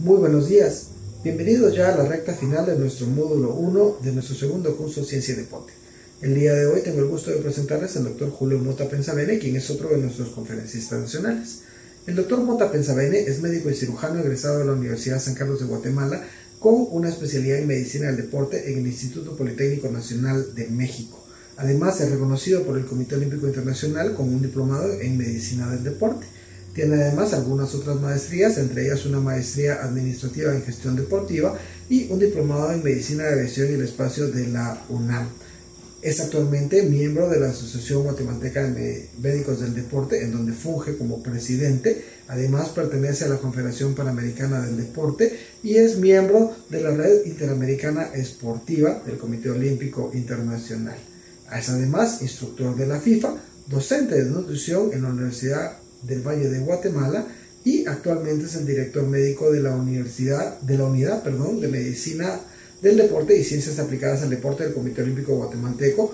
Muy buenos días, bienvenidos ya a la recta final de nuestro módulo 1 de nuestro segundo curso Ciencia y Deporte. El día de hoy tengo el gusto de presentarles al doctor Julio Mota Pensabene, quien es otro de nuestros conferencistas nacionales. El doctor Mota Pensabene es médico y cirujano egresado de la Universidad San Carlos de Guatemala con una especialidad en medicina del deporte en el Instituto Politécnico Nacional de México. Además, es reconocido por el Comité Olímpico Internacional como un diplomado en medicina del deporte. Tiene además algunas otras maestrías, entre ellas una maestría administrativa en gestión deportiva y un diplomado en medicina de la aviación y el espacio de la UNAM. Es actualmente miembro de la Asociación Guatemalteca de Médicos del Deporte, en donde funge como presidente. Además, pertenece a la Confederación Panamericana del Deporte y es miembro de la Red Interamericana Esportiva del Comité Olímpico Internacional. Es además instructor de la FIFA, docente de nutrición en la Universidad del Valle de Guatemala y actualmente es el director médico de la Unidad de Medicina del Deporte y Ciencias Aplicadas al Deporte del Comité Olímpico Guatemalteco,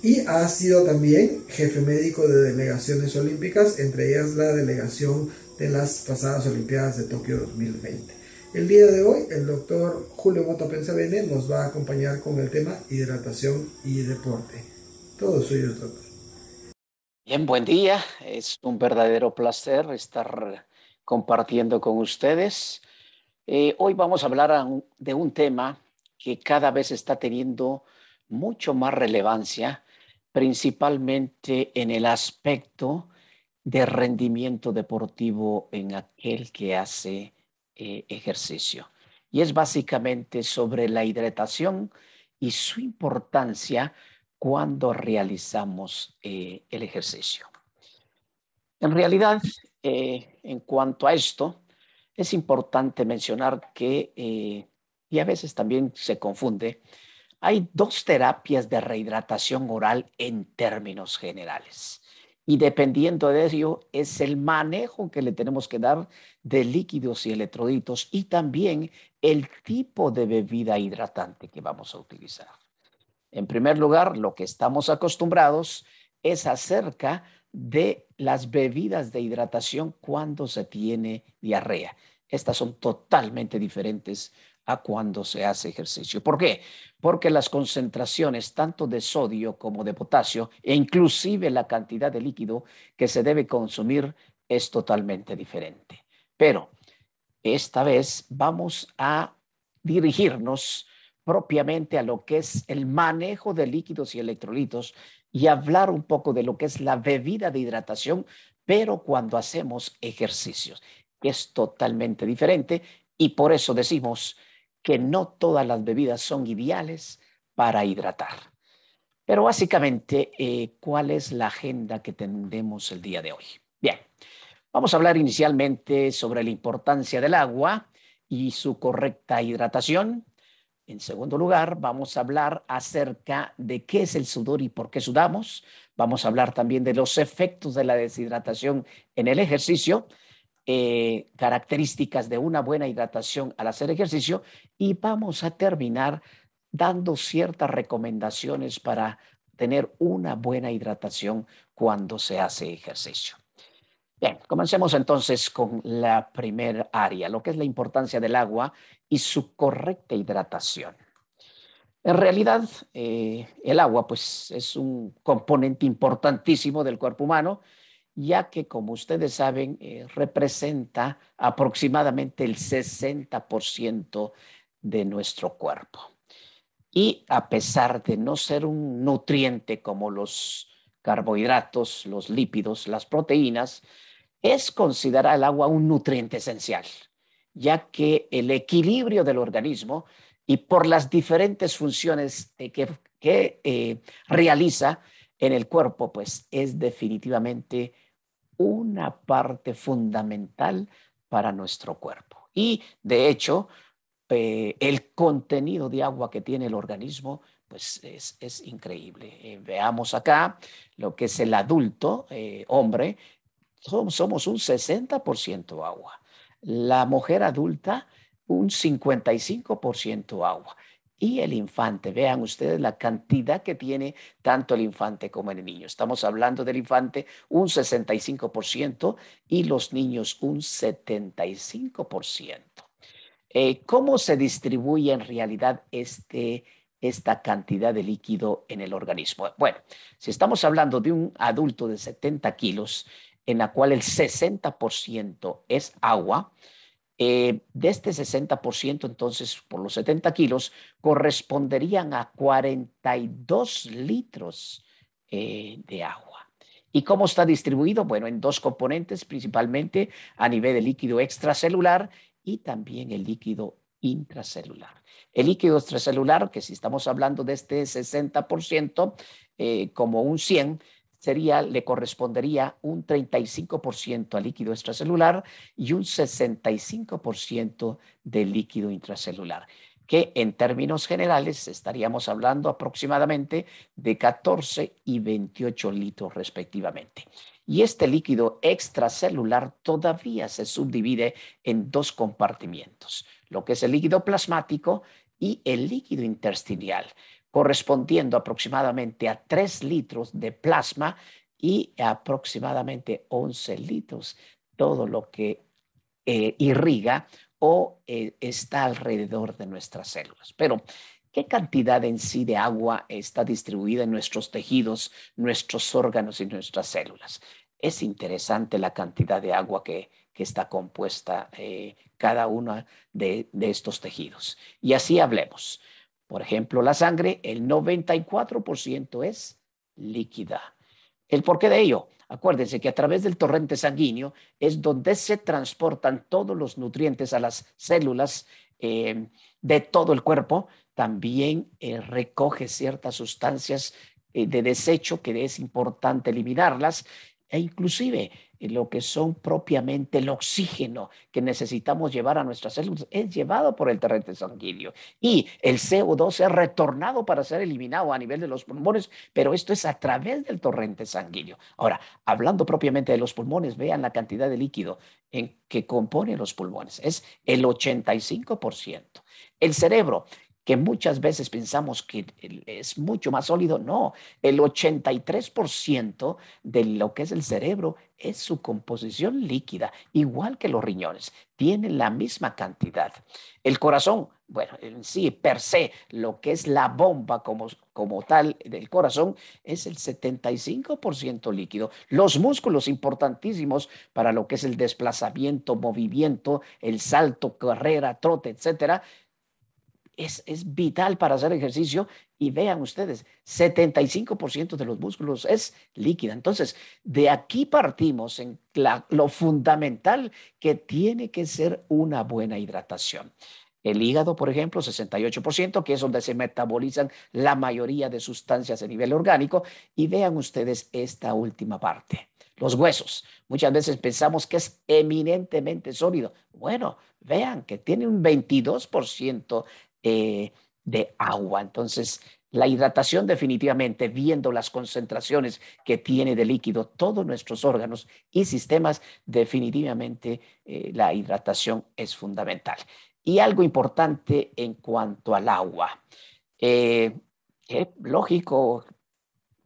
y ha sido también jefe médico de delegaciones olímpicas, entre ellas la delegación de las pasadas Olimpiadas de Tokio 2020. El día de hoy el doctor Julio Mota Pensabene nos va a acompañar con el tema hidratación y deporte. Todo suyo, doctor. Bien, buen día. Es un verdadero placer estar compartiendo con ustedes. Hoy vamos a hablar de un tema que cada vez está teniendo mucho más relevancia, principalmente en el aspecto de rendimiento deportivo en aquel que hace ejercicio. Y es básicamente sobre la hidratación y su importancia cuando realizamos el ejercicio. En realidad, en cuanto a esto, es importante mencionar que, y a veces también se confunde, hay dos terapias de rehidratación oral en términos generales. Y dependiendo de ello, es el manejo que le tenemos que dar de líquidos y electrolitos y también el tipo de bebida hidratante que vamos a utilizar. En primer lugar, lo que estamos acostumbrados es acerca de las bebidas de hidratación cuando se tiene diarrea. Estas son totalmente diferentes a cuando se hace ejercicio. ¿Por qué? Porque las concentraciones tanto de sodio como de potasio e inclusive la cantidad de líquido que se debe consumir es totalmente diferente. Pero esta vez vamos a dirigirnos propiamente a lo que es el manejo de líquidos y electrolitos y hablar un poco de lo que es la bebida de hidratación, pero cuando hacemos ejercicios, que es totalmente diferente y por eso decimos que no todas las bebidas son ideales para hidratar. Pero básicamente, ¿cuál es la agenda que tendremos el día de hoy? Bien. Vamos a hablar inicialmente sobre la importancia del agua y su correcta hidratación. En segundo lugar, vamos a hablar acerca de qué es el sudor y por qué sudamos. Vamos a hablar también de los efectos de la deshidratación en el ejercicio, características de una buena hidratación al hacer ejercicio y vamos a terminar dando ciertas recomendaciones para tener una buena hidratación cuando se hace ejercicio. Bien, comencemos entonces con la primera área, lo que es la importancia del agua y su correcta hidratación. En realidad, el agua pues, es un componente importantísimo del cuerpo humano, ya que, como ustedes saben, representa aproximadamente el 60% de nuestro cuerpo. Y a pesar de no ser un nutriente como los carbohidratos, los lípidos, las proteínas, es considerar el agua un nutriente esencial, ya que el equilibrio del organismo y por las diferentes funciones que realiza en el cuerpo, pues es definitivamente una parte fundamental para nuestro cuerpo. Y de hecho, el contenido de agua que tiene el organismo, pues es increíble. Veamos acá lo que es el adulto, hombre, somos un 60% agua. La mujer adulta, un 55% agua. Y el infante, vean ustedes la cantidad que tiene tanto el infante como el niño. Estamos hablando del infante un 65% y los niños un 75%. ¿Cómo se distribuye en realidad esta cantidad de líquido en el organismo? Bueno, si estamos hablando de un adulto de 70 kilos, en la cual el 60% es agua, de este 60%, entonces, por los 70 kilos, corresponderían a 42 litros de agua. ¿Y cómo está distribuido? Bueno, en dos componentes, principalmente a nivel de líquido extracelular y también el líquido intracelular. El líquido extracelular, que si estamos hablando de este 60%, como un 100, le correspondería un 35% al líquido extracelular y un 65% del líquido intracelular, que en términos generales estaríamos hablando aproximadamente de 14 y 28 litros respectivamente. Y este líquido extracelular todavía se subdivide en dos compartimientos, lo que es el líquido plasmático y el líquido intersticial, correspondiendo aproximadamente a 3 litros de plasma y aproximadamente 11 litros, todo lo que irriga o está alrededor de nuestras células. Pero, ¿qué cantidad en sí de agua está distribuida en nuestros tejidos, nuestros órganos y nuestras células? Es interesante la cantidad de agua que está compuesta cada uno de estos tejidos. Y así hablemos. Por ejemplo, la sangre, el 94% es líquida. ¿El porqué de ello? Acuérdense que a través del torrente sanguíneo es donde se transportan todos los nutrientes a las células de todo el cuerpo. También recoge ciertas sustancias de desecho que es importante eliminarlas e inclusive lo que son propiamente el oxígeno que necesitamos llevar a nuestras células es llevado por el torrente sanguíneo y el CO2 es retornado para ser eliminado a nivel de los pulmones, pero esto es a través del torrente sanguíneo. Ahora, hablando propiamente de los pulmones, vean la cantidad de líquido que compone los pulmones, es el 85%. El cerebro, que muchas veces pensamos que es mucho más sólido, no, el 83% de lo que es el cerebro es su composición líquida, igual que los riñones, tienen la misma cantidad. El corazón, bueno, en sí, per se, lo que es la bomba como tal del corazón es el 75% líquido. Los músculos importantísimos para lo que es el desplazamiento, movimiento, el salto, carrera, trote, etcétera, es vital para hacer ejercicio y vean ustedes, 75% de los músculos es líquida. Entonces, de aquí partimos en lo fundamental que tiene que ser una buena hidratación. El hígado, por ejemplo, 68%, que es donde se metabolizan la mayoría de sustancias a nivel orgánico. Y vean ustedes esta última parte. Los huesos. Muchas veces pensamos que es eminentemente sólido. Bueno, vean que tiene un 22% de agua. Entonces, la hidratación definitivamente, viendo las concentraciones que tiene de líquido todos nuestros órganos y sistemas, definitivamente la hidratación es fundamental. Y algo importante en cuanto al agua. Eh, lógico,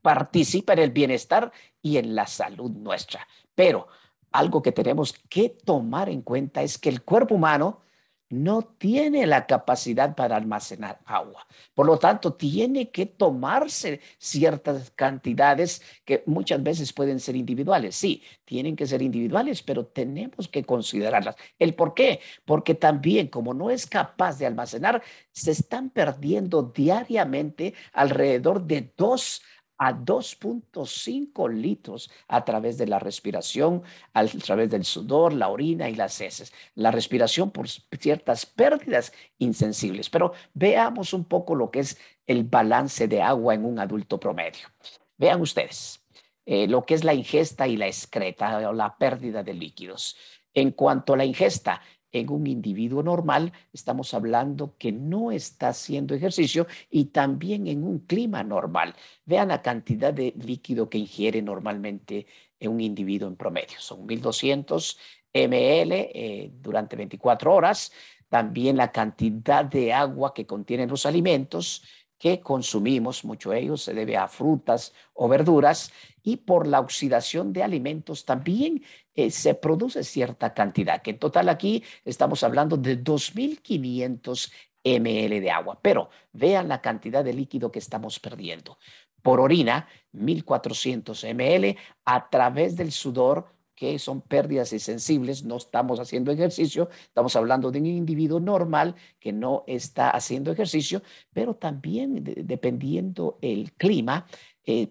participa en el bienestar y en la salud nuestra. Pero algo que tenemos que tomar en cuenta es que el cuerpo humano no tiene la capacidad para almacenar agua. Por lo tanto, tiene que tomarse ciertas cantidades que muchas veces pueden ser individuales. Sí, tienen que ser individuales, pero tenemos que considerarlas. ¿El por qué? Porque también, como no es capaz de almacenar, se están perdiendo diariamente alrededor de 2 a 2,5 litros a través de la respiración, a través del sudor, la orina y las heces. La respiración por ciertas pérdidas insensibles. Pero veamos un poco lo que es el balance de agua en un adulto promedio. Vean ustedes lo que es la ingesta y la excreta o la pérdida de líquidos. En cuanto a la ingesta, en un individuo normal, estamos hablando que no está haciendo ejercicio y también en un clima normal. Vean la cantidad de líquido que ingiere normalmente en un individuo en promedio. Son 1.200 ml durante 24 horas. También la cantidad de agua que contienen los alimentos que consumimos, mucho de ello se debe a frutas o verduras, y por la oxidación de alimentos también se produce cierta cantidad, que en total aquí estamos hablando de 2.500 ml de agua, pero vean la cantidad de líquido que estamos perdiendo. Por orina, 1.400 ml, a través del sudor, que son pérdidas insensibles, no estamos haciendo ejercicio, estamos hablando de un individuo normal que no está haciendo ejercicio, pero también dependiendo el clima,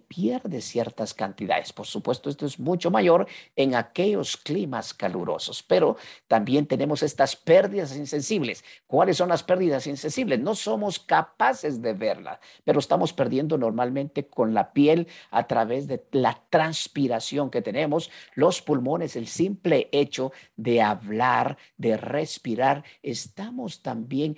pierde ciertas cantidades. Por supuesto, esto es mucho mayor en aquellos climas calurosos, pero también tenemos estas pérdidas insensibles. ¿Cuáles son las pérdidas insensibles? No somos capaces de verlas, pero estamos perdiendo normalmente con la piel a través de la transpiración que tenemos, los pulmones, el simple hecho de hablar, de respirar, estamos también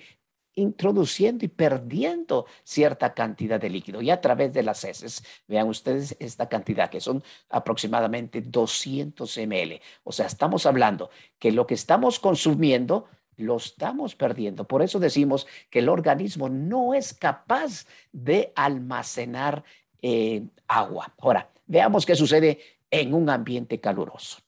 introduciendo y perdiendo cierta cantidad de líquido, y a través de las heces. Vean ustedes esta cantidad, que son aproximadamente 200 ml. O sea, estamos hablando que lo que estamos consumiendo lo estamos perdiendo. Por eso decimos que el organismo no es capaz de almacenar agua. Ahora, veamos qué sucede en un ambiente caluroso.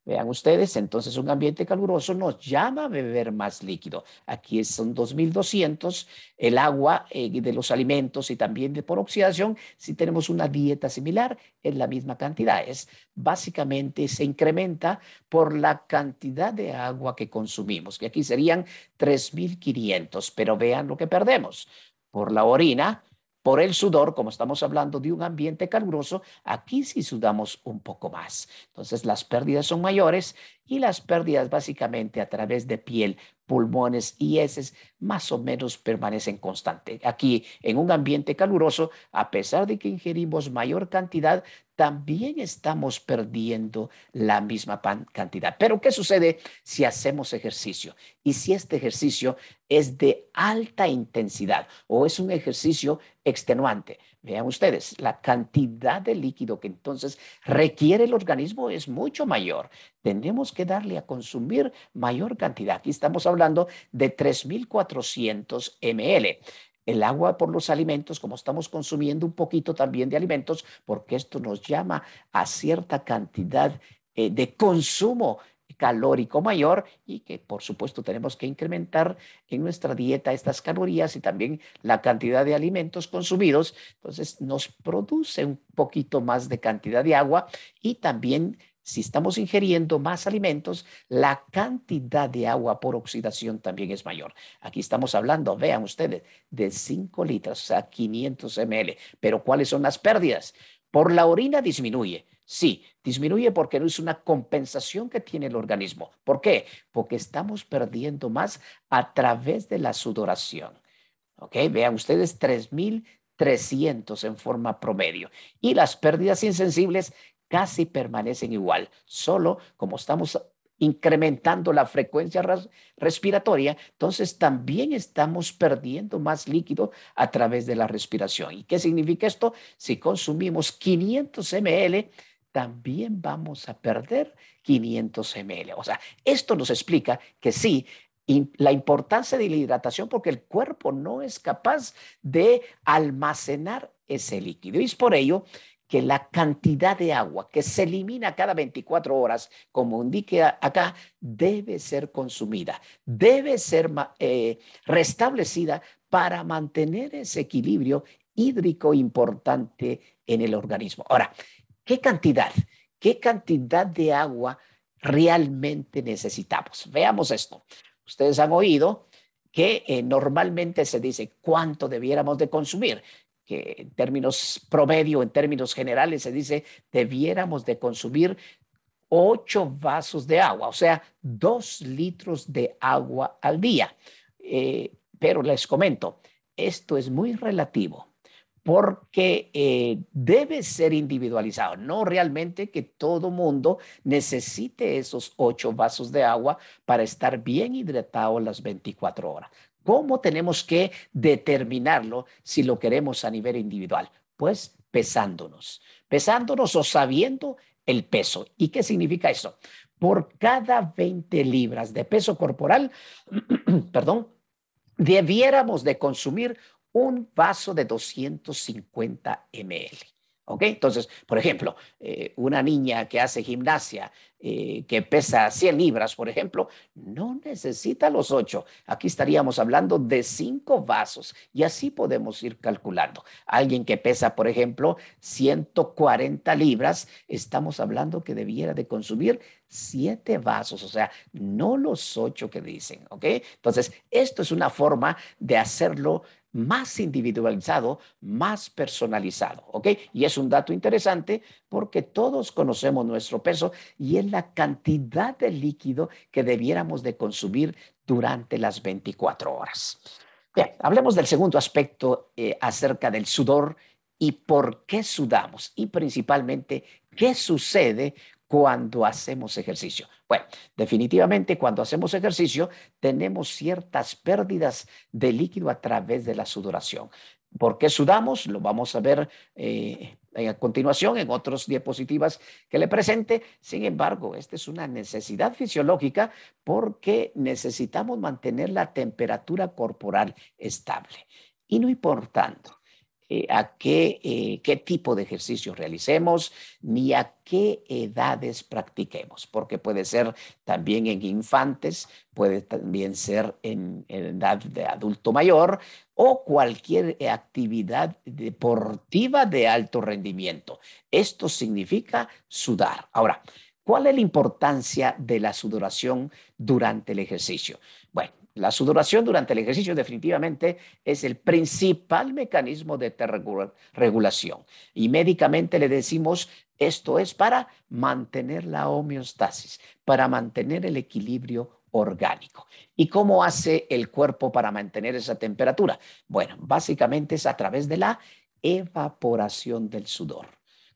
Vean ustedes, entonces un ambiente caluroso nos llama a beber más líquido. Aquí son 2.200, el agua de los alimentos y también de por oxidación. Si tenemos una dieta similar, es la misma cantidad. Es básicamente se incrementa por la cantidad de agua que consumimos, que aquí serían 3.500, pero vean lo que perdemos. Por la orina, por el sudor, como estamos hablando de un ambiente caluroso, aquí sí sudamos un poco más. Entonces las pérdidas son mayores, y las pérdidas básicamente a través de piel, pulmones y heces más o menos permanecen constantes. Aquí en un ambiente caluroso, a pesar de que ingerimos mayor cantidad, también estamos perdiendo la misma cantidad. Pero ¿qué sucede si hacemos ejercicio? Y si este ejercicio es de alta intensidad o es un ejercicio extenuante. Vean ustedes, la cantidad de líquido que entonces requiere el organismo es mucho mayor. Tenemos que darle a consumir mayor cantidad. Aquí estamos hablando de 3.400 ml. El agua por los alimentos, como estamos consumiendo un poquito también de alimentos, porque esto nos llama a cierta cantidad de consumo calórico mayor, y que por supuesto tenemos que incrementar en nuestra dieta estas calorías y también la cantidad de alimentos consumidos. Entonces nos produce un poquito más de cantidad de agua, y también si estamos ingiriendo más alimentos, la cantidad de agua por oxidación también es mayor. Aquí estamos hablando, vean ustedes, de 5 litros, o sea, 500 ml. Pero ¿cuáles son las pérdidas? Por la orina disminuye. Sí, disminuye porque no es una compensación que tiene el organismo. ¿Por qué? Porque estamos perdiendo más a través de la sudoración. ¿Ok? Vean ustedes, 3.300 en forma promedio. Y las pérdidas insensibles casi permanecen igual. Solo como estamos incrementando la frecuencia respiratoria, entonces también estamos perdiendo más líquido a través de la respiración. ¿Y qué significa esto? Si consumimos 500 ml, también vamos a perder 500 ml. O sea, esto nos explica que sí, la importancia de la hidratación, porque el cuerpo no es capaz de almacenar ese líquido. Y es por ello que la cantidad de agua que se elimina cada 24 horas, como indica acá, debe ser consumida, debe ser restablecida para mantener ese equilibrio hídrico importante en el organismo. Ahora, ¿qué cantidad? ¿Qué cantidad de agua realmente necesitamos? Veamos esto. Ustedes han oído que normalmente se dice cuánto debiéramos de consumir, que en términos promedio, en términos generales, se dice debiéramos de consumir 8 vasos de agua, o sea, 2 litros de agua al día. Pero les comento, esto es muy relativo, porque debe ser individualizado. No realmente que todo mundo necesite esos 8 vasos de agua para estar bien hidratado las 24 horas. ¿Cómo tenemos que determinarlo si lo queremos a nivel individual? Pues pesándonos o sabiendo el peso. ¿Y qué significa eso? Por cada 20 libras de peso corporal, perdón, debiéramos de consumir un vaso de 250 ml. ¿Ok? Entonces, por ejemplo, una niña que hace gimnasia, que pesa 100 libras, por ejemplo, no necesita los 8. Aquí estaríamos hablando de 5 vasos y así podemos ir calculando. Alguien que pesa, por ejemplo, 140 libras, estamos hablando que debiera de consumir 7 vasos, o sea, no los 8 que dicen, ¿ok? Entonces, esto es una forma de hacerlo más individualizado, más personalizado, ¿ok? Y es un dato interesante porque todos conocemos nuestro peso y es la cantidad de líquido que debiéramos de consumir durante las 24 horas. Bien, hablemos del segundo aspecto acerca del sudor y por qué sudamos y principalmente qué sucede cuando hacemos ejercicio. Bueno, definitivamente cuando hacemos ejercicio tenemos ciertas pérdidas de líquido a través de la sudoración. ¿Por qué sudamos? Lo vamos a ver a continuación en otras diapositivas que le presente. Sin embargo, esta es una necesidad fisiológica porque necesitamos mantener la temperatura corporal estable. Y no importando qué tipo de ejercicio realicemos ni a qué edades practiquemos, porque puede ser también en infantes, puede también ser en edad de adulto mayor o cualquier actividad deportiva de alto rendimiento. Esto significa sudar. Ahora, ¿cuál es la importancia de la sudoración durante el ejercicio? Bueno, la sudoración durante el ejercicio definitivamente es el principal mecanismo de regulación y médicamente le decimos esto es para mantener la homeostasis, para mantener el equilibrio orgánico. ¿Y cómo hace el cuerpo para mantener esa temperatura? Bueno, básicamente es a través de la evaporación del sudor.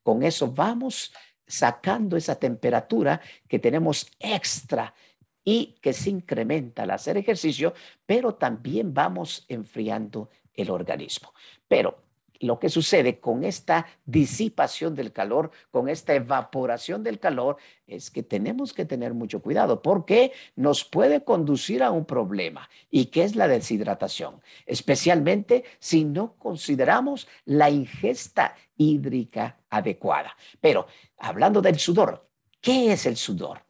Con eso vamos sacando esa temperatura que tenemos extra y que se incrementa al hacer ejercicio, pero también vamos enfriando el organismo. Pero lo que sucede con esta disipación del calor, con esta evaporación del calor, es que tenemos que tener mucho cuidado porque nos puede conducir a un problema y que es la deshidratación, especialmente si no consideramos la ingesta hídrica adecuada. Pero hablando del sudor, ¿qué es el sudor?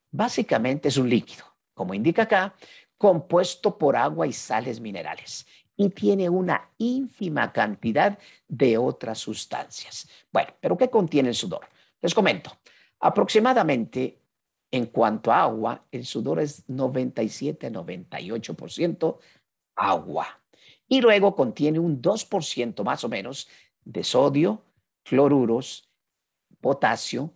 Básicamente es un líquido, como indica acá, compuesto por agua y sales minerales y tiene una ínfima cantidad de otras sustancias. Bueno, ¿pero qué contiene el sudor? Les comento, aproximadamente en cuanto a agua, el sudor es 97-98% agua. Y luego contiene un 2% más o menos de sodio, cloruros, potasio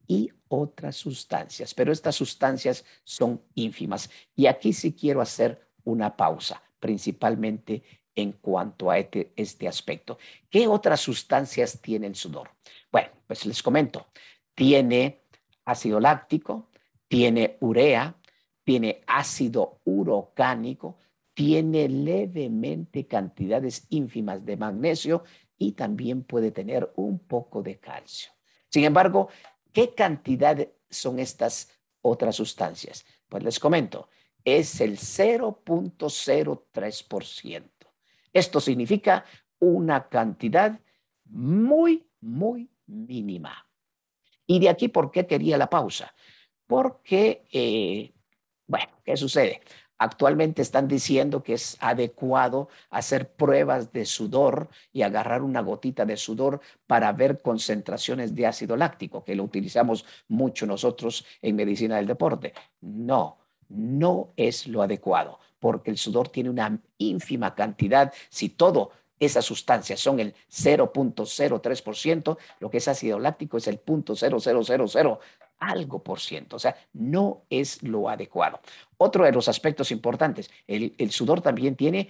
y otras sustancias, pero estas sustancias son ínfimas. Y aquí sí quiero hacer una pausa, principalmente en cuanto a este aspecto. ¿Qué otras sustancias tiene el sudor? Bueno, pues les comento. Tiene ácido láctico, tiene urea, tiene ácido urocánico, tiene levemente cantidades ínfimas de magnesio y también puede tener un poco de calcio. Sin embargo, ¿qué cantidad son estas otras sustancias? Pues les comento, es el 0.03%. Esto significa una cantidad muy, muy mínima. Y de aquí, ¿por qué quería la pausa? Porque, bueno, ¿qué sucede? Actualmente están diciendo que es adecuado hacer pruebas de sudor y agarrar una gotita de sudor para ver concentraciones de ácido láctico, que lo utilizamos mucho nosotros en medicina del deporte. No, no es lo adecuado, porque el sudor tiene una ínfima cantidad. Si todo esas sustancias son el 0.03%, lo que es ácido láctico es el 0.0000 algo por ciento, o sea, no es lo adecuado. Otro de los aspectos importantes, el sudor también tiene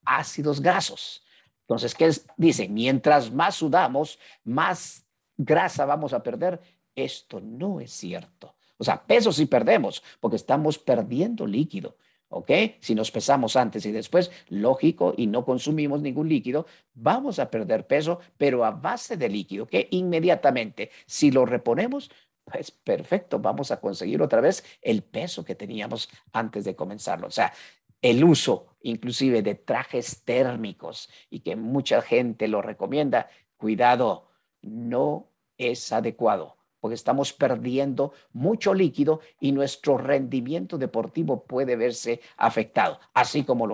ácidos grasos. Entonces, ¿qué dice? Mientras más sudamos, más grasa vamos a perder. Esto no es cierto. O sea, peso sí perdemos porque estamos perdiendo líquido. ¿Ok? Si nos pesamos antes y después, lógico, y no consumimos ningún líquido, vamos a perder peso, pero a base de líquido, que inmediatamente, si lo reponemos, pues perfecto, vamos a conseguir otra vez el peso que teníamos antes de comenzarlo. O sea, el uso inclusive de trajes térmicos y que mucha gente lo recomienda, cuidado, no es adecuado porque estamos perdiendo mucho líquido y nuestro rendimiento deportivo puede verse afectado, así como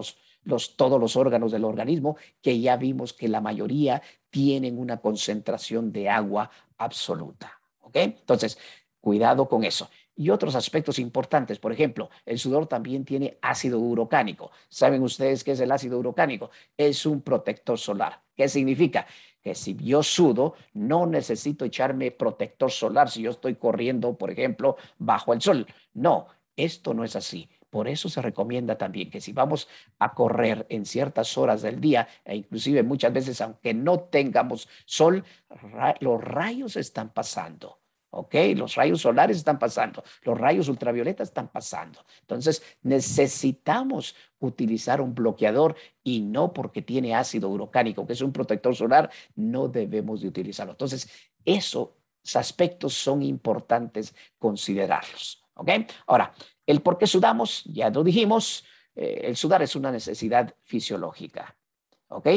todos los órganos del organismo, que ya vimos que la mayoría tienen una concentración de agua absoluta. ¿Ok? Entonces, cuidado con eso. Y otros aspectos importantes, por ejemplo, el sudor también tiene ácido urocánico. ¿Saben ustedes qué es el ácido urocánico? Es un protector solar. ¿Qué significa? Que si yo sudo, no necesito echarme protector solar si yo estoy corriendo, por ejemplo, bajo el sol. No, esto no es así. Por eso se recomienda también que si vamos a correr en ciertas horas del día, e inclusive muchas veces, aunque no tengamos sol, los rayos están pasando. ¿Ok? Los rayos solares están pasando, los rayos ultravioletas están pasando. Entonces, necesitamos utilizar un bloqueador y no porque tiene ácido urocánico, que es un protector solar, no debemos de utilizarlo. Entonces, esos aspectos son importantes considerarlos. ¿Ok? Ahora, el por qué sudamos, ya lo dijimos, el sudar es una necesidad fisiológica. ¿Ok?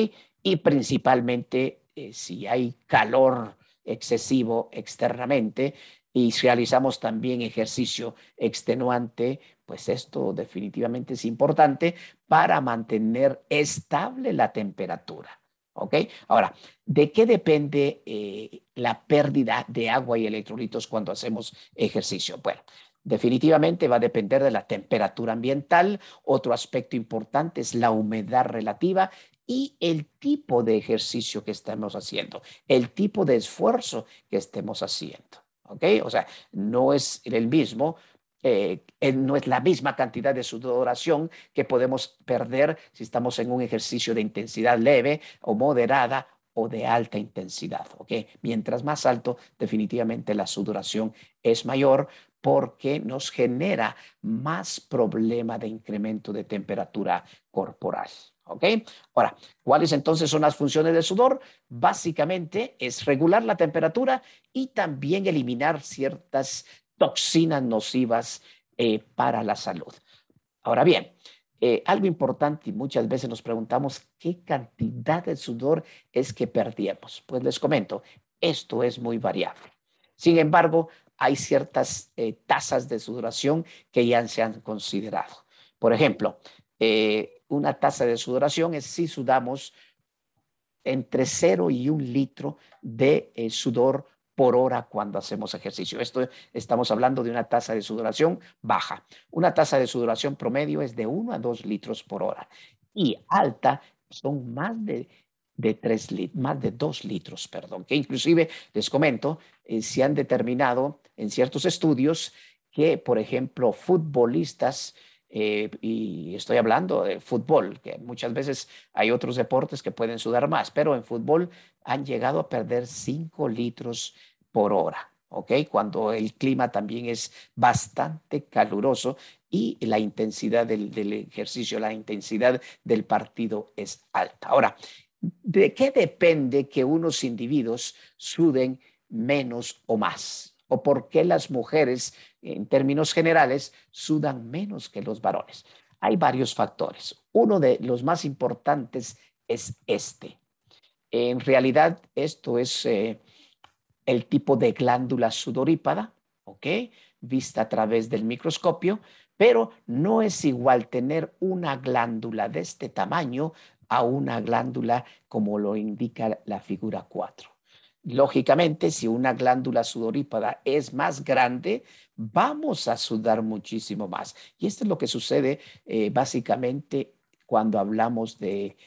Y principalmente si hay calor excesivo externamente y realizamos también ejercicio extenuante, pues esto definitivamente es importante para mantener estable la temperatura. ¿Ok? Ahora, ¿de qué depende la pérdida de agua y electrolitos cuando hacemos ejercicio? Bueno, definitivamente va a depender de la temperatura ambiental. Otro aspecto importante es la humedad relativa y el tipo de ejercicio que estamos haciendo, el tipo de esfuerzo que estemos haciendo. ¿Ok? O sea, no es el mismo, no es la misma cantidad de sudoración que podemos perder si estamos en un ejercicio de intensidad leve o moderada o de alta intensidad. ¿Ok? Mientras más alto, definitivamente la sudoración es mayor porque nos genera más problema de incremento de temperatura corporal. ¿Ok? Ahora, ¿cuáles entonces son las funciones del sudor? Básicamente es regular la temperatura y también eliminar ciertas toxinas nocivas para la salud. Ahora bien, algo importante y muchas veces nos preguntamos qué cantidad de sudor es que perdíamos. Pues les comento, esto es muy variable. Sin embargo, hay ciertas tasas de sudoración que ya se han considerado. Por ejemplo, una tasa de sudoración es si sudamos entre 0 y 1 litro de sudor por hora cuando hacemos ejercicio. Esto estamos hablando de una tasa de sudoración baja. Una tasa de sudoración promedio es de 1 a 2 litros por hora y alta son más de 2 litros, perdón, que inclusive les comento, se han determinado en ciertos estudios que, por ejemplo, futbolistas y estoy hablando de fútbol, que muchas veces hay otros deportes que pueden sudar más, pero en fútbol han llegado a perder 5 litros por hora, ¿ok? Cuando el clima también es bastante caluroso y la intensidad del ejercicio, la intensidad del partido es alta. Ahora, ¿de qué depende que unos individuos suden menos o más? ¿O por qué las mujeres, en términos generales, sudan menos que los varones? Hay varios factores. Uno de los más importantes es este. En realidad, esto es el tipo de glándula sudorípada, ¿ok? Vista a través del microscopio, pero no es igual tener una glándula de este tamaño a una glándula como lo indica la figura 4. Lógicamente, si una glándula sudorípada es más grande, vamos a sudar muchísimo más. Y esto es lo que sucede básicamente cuando hablamos de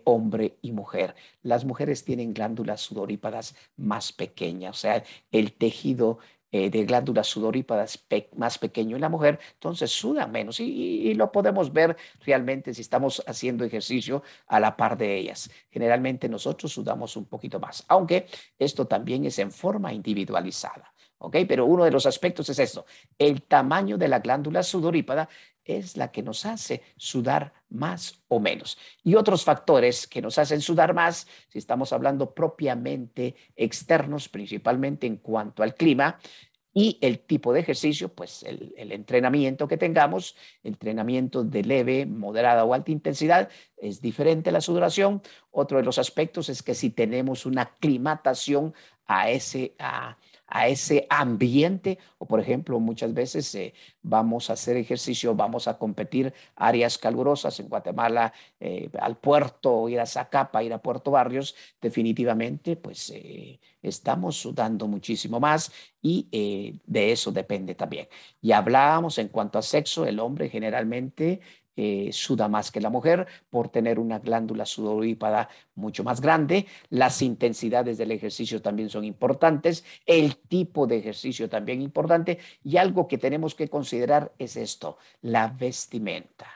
hombre y mujer. Las mujeres tienen glándulas sudorípadas más pequeñas, o sea, el tejido de glándulas sudorípadas más pequeño en la mujer, entonces suda menos y lo podemos ver realmente si estamos haciendo ejercicio a la par de ellas. Generalmente nosotros sudamos un poquito más, aunque esto también es en forma individualizada. ¿Ok? Pero uno de los aspectos es esto, el tamaño de la glándula sudorípada es la que nos hace sudar más o menos. Y otros factores que nos hacen sudar más, si estamos hablando propiamente externos, principalmente en cuanto al clima, Y el tipo de ejercicio, pues el entrenamiento que tengamos, entrenamiento de leve, moderada o alta intensidad, es diferente la sudoración. Otro de los aspectos es que si tenemos una aclimatación a ese ambiente, o por ejemplo, muchas veces vamos a hacer ejercicio, vamos a competir áreas calurosas en Guatemala, al puerto, ir a Zacapa, ir a Puerto Barrios, definitivamente, pues estamos sudando muchísimo más y de eso depende también. Y hablábamos en cuanto a sexo, el hombre generalmente suda más que la mujer por tener una glándula sudorípara mucho más grande. Las intensidades del ejercicio también son importantes, el tipo de ejercicio también importante y algo que tenemos que considerar es esto, la vestimenta.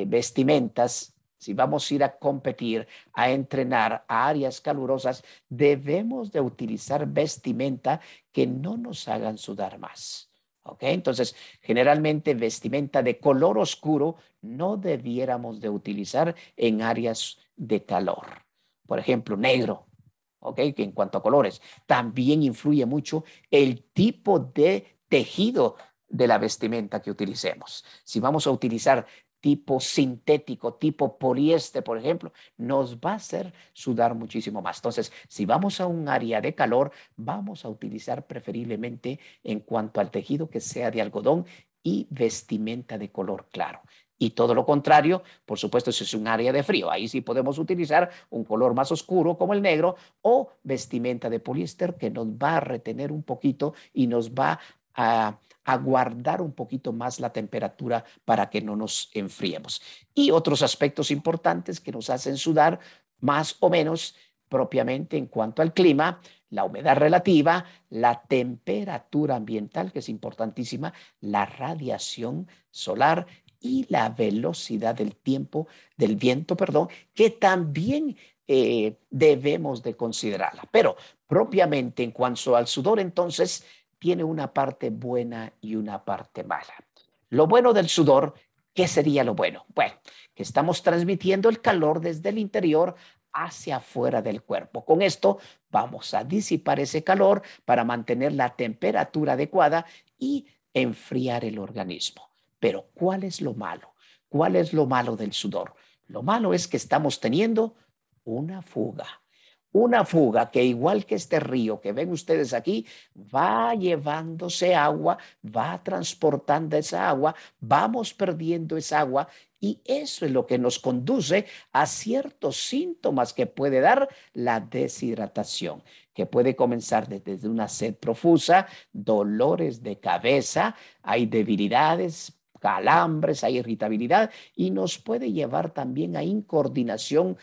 Vestimentas. Si vamos a ir a competir, a entrenar a áreas calurosas, debemos de utilizar vestimenta que no nos hagan sudar más. ¿Ok? Entonces, generalmente vestimenta de color oscuro no debiéramos de utilizar en áreas de calor. Por ejemplo, negro. ¿Ok? Que en cuanto a colores, también influye mucho el tipo de tejido de la vestimenta que utilicemos. Si vamos a utilizar tipo sintético, tipo poliéster, por ejemplo, nos va a hacer sudar muchísimo más. Entonces, si vamos a un área de calor, vamos a utilizar preferiblemente en cuanto al tejido que sea de algodón y vestimenta de color claro. Y todo lo contrario, por supuesto, si es un área de frío, ahí sí podemos utilizar un color más oscuro como el negro o vestimenta de poliéster que nos va a retener un poquito y nos va a guardar un poquito más la temperatura para que no nos enfriemos. Y otros aspectos importantes que nos hacen sudar más o menos propiamente en cuanto al clima, la humedad relativa, la temperatura ambiental, que es importantísima, la radiación solar y la velocidad del tiempo, del viento, perdón, que también debemos de considerarla. Pero propiamente en cuanto al sudor, entonces, tiene una parte buena y una parte mala. Lo bueno del sudor, ¿qué sería lo bueno? Bueno, que estamos transmitiendo el calor desde el interior hacia afuera del cuerpo. Con esto vamos a disipar ese calor para mantener la temperatura adecuada y enfriar el organismo. Pero ¿cuál es lo malo? ¿Cuál es lo malo del sudor? Lo malo es que estamos teniendo una fuga. Una fuga que igual que este río que ven ustedes aquí, va llevándose agua, va transportando esa agua, vamos perdiendo esa agua y eso es lo que nos conduce a ciertos síntomas que puede dar la deshidratación, que puede comenzar desde una sed profusa, dolores de cabeza, hay debilidades, calambres, hay irritabilidad y nos puede llevar también a incoordinación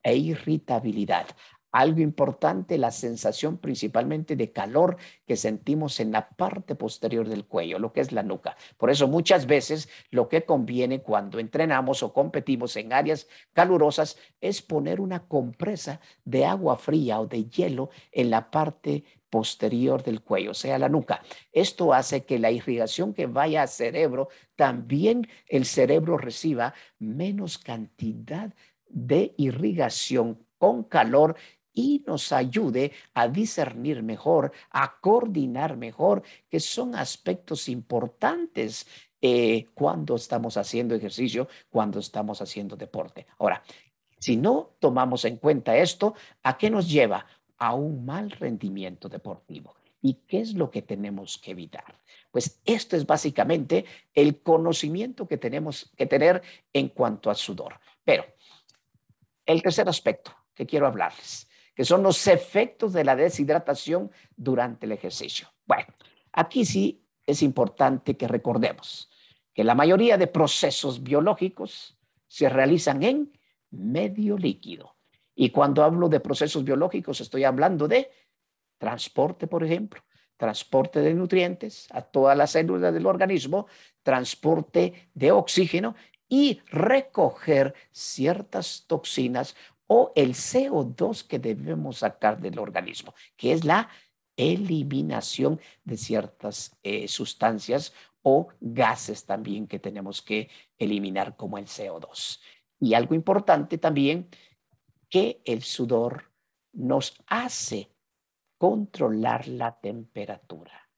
e irritabilidad. Algo importante, la sensación principalmente de calor que sentimos en la parte posterior del cuello, lo que es la nuca. Por eso muchas veces lo que conviene cuando entrenamos o competimos en áreas calurosas es poner una compresa de agua fría o de hielo en la parte posterior del cuello, o sea, la nuca. Esto hace que la irrigación que vaya al cerebro, también el cerebro reciba menos cantidad de irrigación con calor y nos ayude a discernir mejor, a coordinar mejor, que son aspectos importantes cuando estamos haciendo ejercicio, cuando estamos haciendo deporte. Ahora, si no tomamos en cuenta esto, ¿a qué nos lleva? A un mal rendimiento deportivo. ¿Y qué es lo que tenemos que evitar? Pues esto es básicamente el conocimiento que tenemos que tener en cuanto al sudor. Pero el tercer aspecto que quiero hablarles, que son los efectos de la deshidratación durante el ejercicio. Bueno, aquí sí es importante que recordemos que la mayoría de procesos biológicos se realizan en medio líquido. Y cuando hablo de procesos biológicos, estoy hablando de transporte, por ejemplo, transporte de nutrientes a todas las células del organismo, transporte de oxígeno y recoger ciertas toxinas o el CO2 que debemos sacar del organismo, que es la eliminación de ciertas sustancias o gases también que tenemos que eliminar como el CO2. Y algo importante también, que el sudor nos hace controlar la temperatura.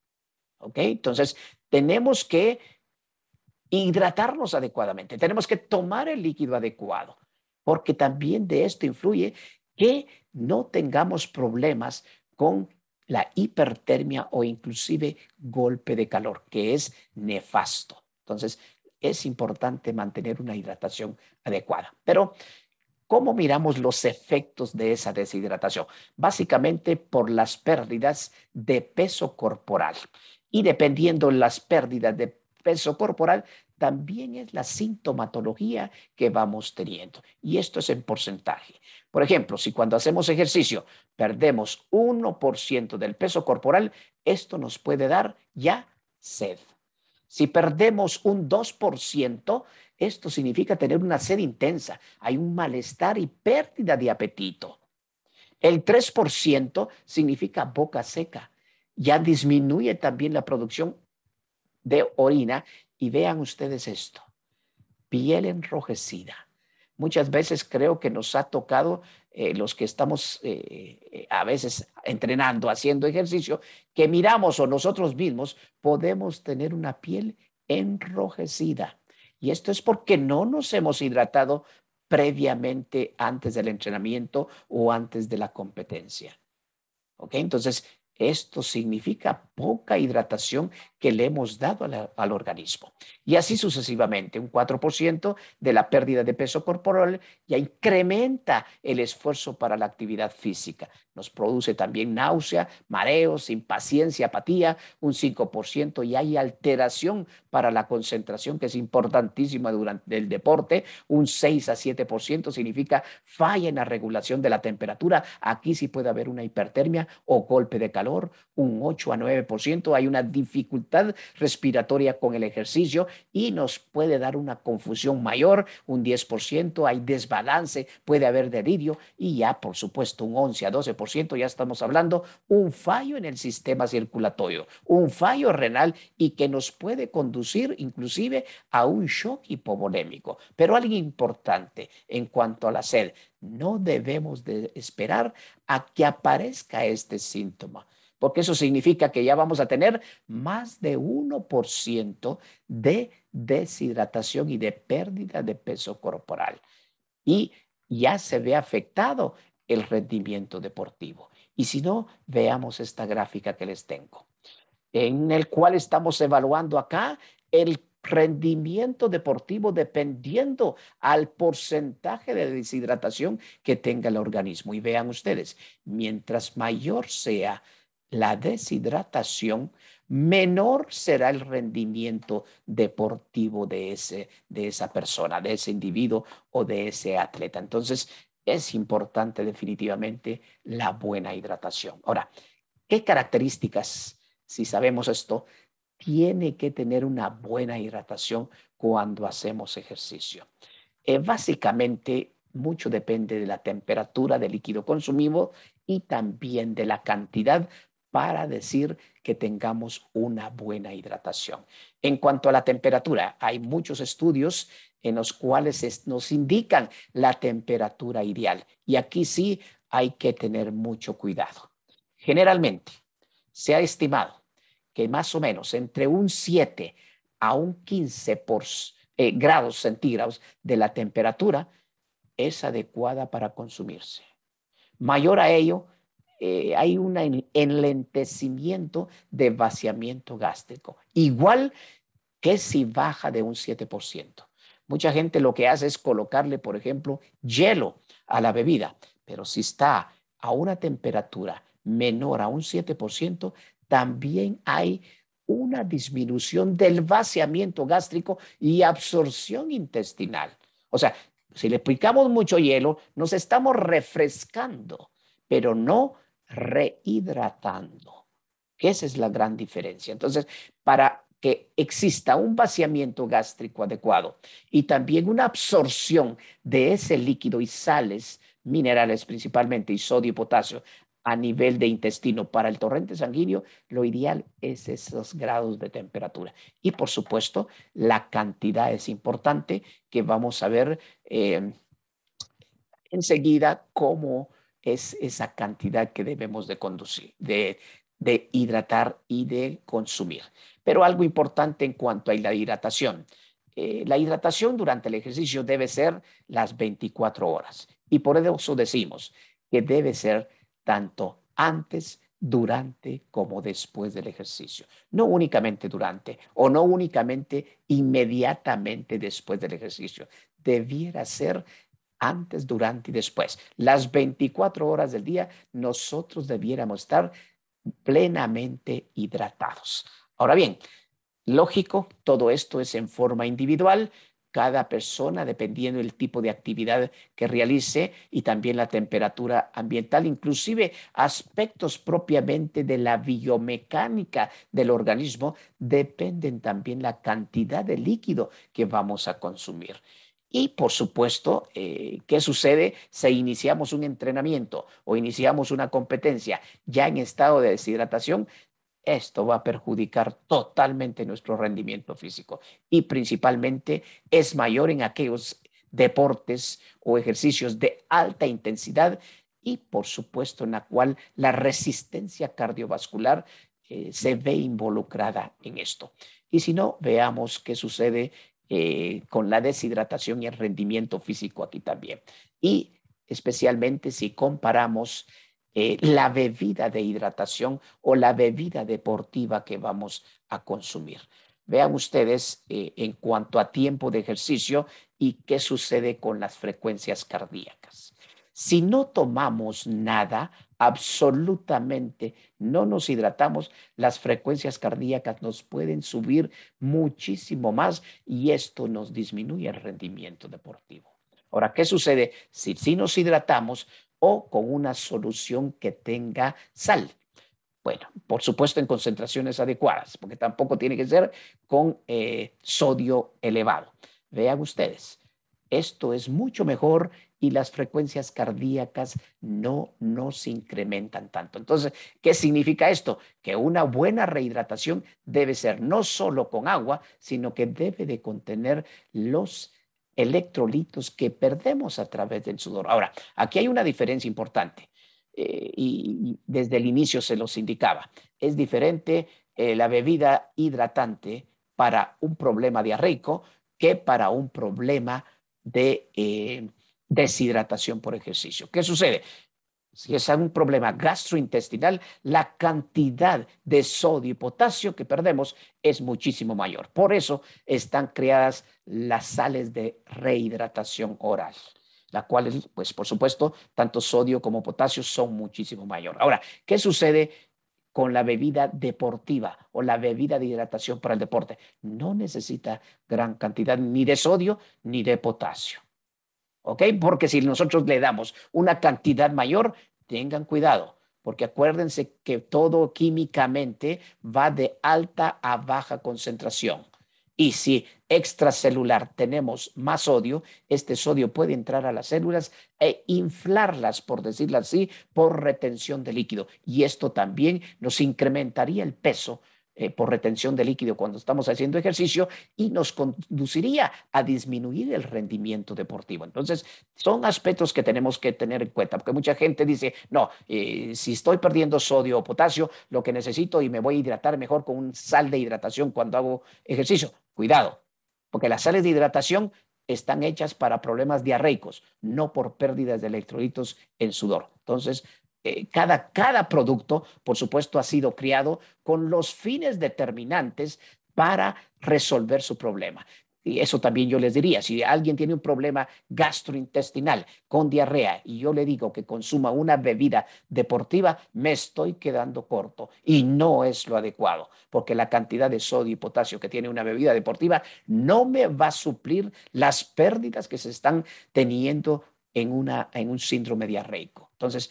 ¿ok? Entonces, tenemos que hidratarnos adecuadamente, tenemos que tomar el líquido adecuado, porque también de esto influye que no tengamos problemas con la hipertermia o inclusive golpe de calor, que es nefasto. Entonces, es importante mantener una hidratación adecuada. Pero, ¿cómo miramos los efectos de esa deshidratación? Básicamente por las pérdidas de peso corporal. Y dependiendo las pérdidas de peso corporal, también es la sintomatología que vamos teniendo. Y esto es en porcentaje. Por ejemplo, si cuando hacemos ejercicio perdemos 1% del peso corporal, esto nos puede dar ya sed. Si perdemos un 2%, esto significa tener una sed intensa. Hay un malestar y pérdida de apetito. El 3% significa boca seca. Ya disminuye también la producción de orina. Y vean ustedes esto, piel enrojecida. Muchas veces creo que nos ha tocado los que estamos a veces entrenando, haciendo ejercicio, que miramos o nosotros mismos podemos tener una piel enrojecida. Y esto es porque no nos hemos hidratado previamente antes del entrenamiento o antes de la competencia. ¿Ok? Entonces, esto significa poca hidratación que le hemos dado al organismo. Y así sucesivamente, un 4% de la pérdida de peso corporal ya incrementa el esfuerzo para la actividad física. Nos produce también náusea, mareos, impaciencia, apatía, un 5% y hay alteración para la concentración, que es importantísima durante el deporte. Un 6 a 7% significa falla en la regulación de la temperatura. Aquí sí puede haber una hipertermia o golpe de calor. Un 8 a 9% hay una dificultad respiratoria con el ejercicio y nos puede dar una confusión mayor. Un 10% hay desbalance, puede haber delirio y ya, por supuesto, un 11 a 12% ya estamos hablando un fallo en el sistema circulatorio, un fallo renal y que nos puede conducir inclusive a un shock hipovolémico. Pero algo importante en cuanto a la sed, no debemos de esperar a que aparezca este síntoma, porque eso significa que ya vamos a tener más de 1% de deshidratación y de pérdida de peso corporal. Y ya se ve afectado el rendimiento deportivo. Y si no, veamos esta gráfica que les tengo, en el cual estamos evaluando acá el rendimiento deportivo dependiendo al porcentaje de deshidratación que tenga el organismo. Y vean ustedes, mientras mayor sea la deshidratación, menor será el rendimiento deportivo de esa persona, de ese individuo o de ese atleta. Entonces, es importante definitivamente la buena hidratación. Ahora, ¿qué características, si sabemos esto, tiene que tener una buena hidratación cuando hacemos ejercicio? Básicamente, mucho depende de la temperatura del líquido consumido y también de la cantidad para decir que tengamos una buena hidratación. En cuanto a la temperatura, hay muchos estudios en los cuales nos indican la temperatura ideal y aquí sí hay que tener mucho cuidado. Generalmente, se ha estimado que más o menos entre un 7 a un 15 grados centígrados de la temperatura es adecuada para consumirse. Mayor a ello, hay un enlentecimiento de vaciamiento gástrico, igual que si baja de un 7%. Mucha gente lo que hace es colocarle, por ejemplo, hielo a la bebida, pero si está a una temperatura menor a un 7%, también hay una disminución del vaciamiento gástrico y absorción intestinal. O sea, si le aplicamos mucho hielo, nos estamos refrescando, pero no rehidratando. Esa es la gran diferencia. Entonces, para que exista un vaciamiento gástrico adecuado y también una absorción de ese líquido y sales minerales principalmente y sodio y potasio a nivel de intestino para el torrente sanguíneo, lo ideal es esos grados de temperatura. Y por supuesto, la cantidad es importante, que vamos a ver enseguida cómo es esa cantidad que debemos de conducir, de hidratar y de consumir. Pero algo importante en cuanto a la hidratación. La hidratación durante el ejercicio debe ser las 24 horas. Y por eso decimos que debe ser tanto antes, durante como después del ejercicio. No únicamente durante o no únicamente inmediatamente después del ejercicio. Debiera ser antes, durante y después. Las 24 horas del día nosotros debiéramos estar plenamente hidratados. Ahora bien, lógico, todo esto es en forma individual. Cada persona, dependiendo del tipo de actividad que realice y también la temperatura ambiental, inclusive aspectos propiamente de la biomecánica del organismo, dependen también la cantidad de líquido que vamos a consumir. Y por supuesto, ¿qué sucede si iniciamos un entrenamiento o iniciamos una competencia ya en estado de deshidratación? Esto va a perjudicar totalmente nuestro rendimiento físico y principalmente es mayor en aquellos deportes o ejercicios de alta intensidad y por supuesto en la cual la resistencia cardiovascular se ve involucrada en esto. Y si no, veamos qué sucede con la deshidratación y el rendimiento físico aquí también. Y especialmente si comparamos la bebida de hidratación o la bebida deportiva que vamos a consumir. Vean ustedes en cuanto a tiempo de ejercicio y qué sucede con las frecuencias cardíacas. Si no tomamos nada, absolutamente no nos hidratamos, las frecuencias cardíacas nos pueden subir muchísimo más y esto nos disminuye el rendimiento deportivo. Ahora, ¿qué sucede si nos hidratamos o con una solución que tenga sal? Bueno, por supuesto en concentraciones adecuadas, porque tampoco tiene que ser con sodio elevado. Vean ustedes, esto es mucho mejor y las frecuencias cardíacas no nos incrementan tanto. Entonces, ¿qué significa esto? Que una buena rehidratación debe ser no solo con agua, sino que debe de contener los electrolitos que perdemos a través del sudor. Ahora, aquí hay una diferencia importante y desde el inicio se los indicaba. Es diferente la bebida hidratante para un problema diarreico que para un problema de deshidratación por ejercicio. ¿Qué sucede? Si es un problema gastrointestinal, la cantidad de sodio y potasio que perdemos es muchísimo mayor. Por eso están creadas las sales de rehidratación oral, la cual, pues por supuesto, tanto sodio como potasio son muchísimo mayor. Ahora, ¿qué sucede con la bebida deportiva o la bebida de hidratación para el deporte? No necesita gran cantidad ni de sodio ni de potasio. ¿Ok? Porque si nosotros le damos una cantidad mayor, tengan cuidado, porque acuérdense que todo químicamente va de alta a baja concentración. Y si extracelular tenemos más sodio, este sodio puede entrar a las células e inflarlas, por decirlo así, por retención de líquido. Y esto también nos incrementaría el peso por retención de líquido cuando estamos haciendo ejercicio y nos conduciría a disminuir el rendimiento deportivo. Entonces, son aspectos que tenemos que tener en cuenta, porque mucha gente dice, no, si estoy perdiendo sodio o potasio, lo que necesito y me voy a hidratar mejor con un sal de hidratación cuando hago ejercicio. Cuidado, porque las sales de hidratación están hechas para problemas diarreicos, no por pérdidas de electrolitos en sudor. Entonces, cada producto, por supuesto, ha sido criado con los fines determinantes para resolver su problema. Y eso también yo les diría, si alguien tiene un problema gastrointestinal con diarrea y yo le digo que consuma una bebida deportiva, me estoy quedando corto y no es lo adecuado, porque la cantidad de sodio y potasio que tiene una bebida deportiva no me va a suplir las pérdidas que se están teniendo en un síndrome diarreico. Entonces,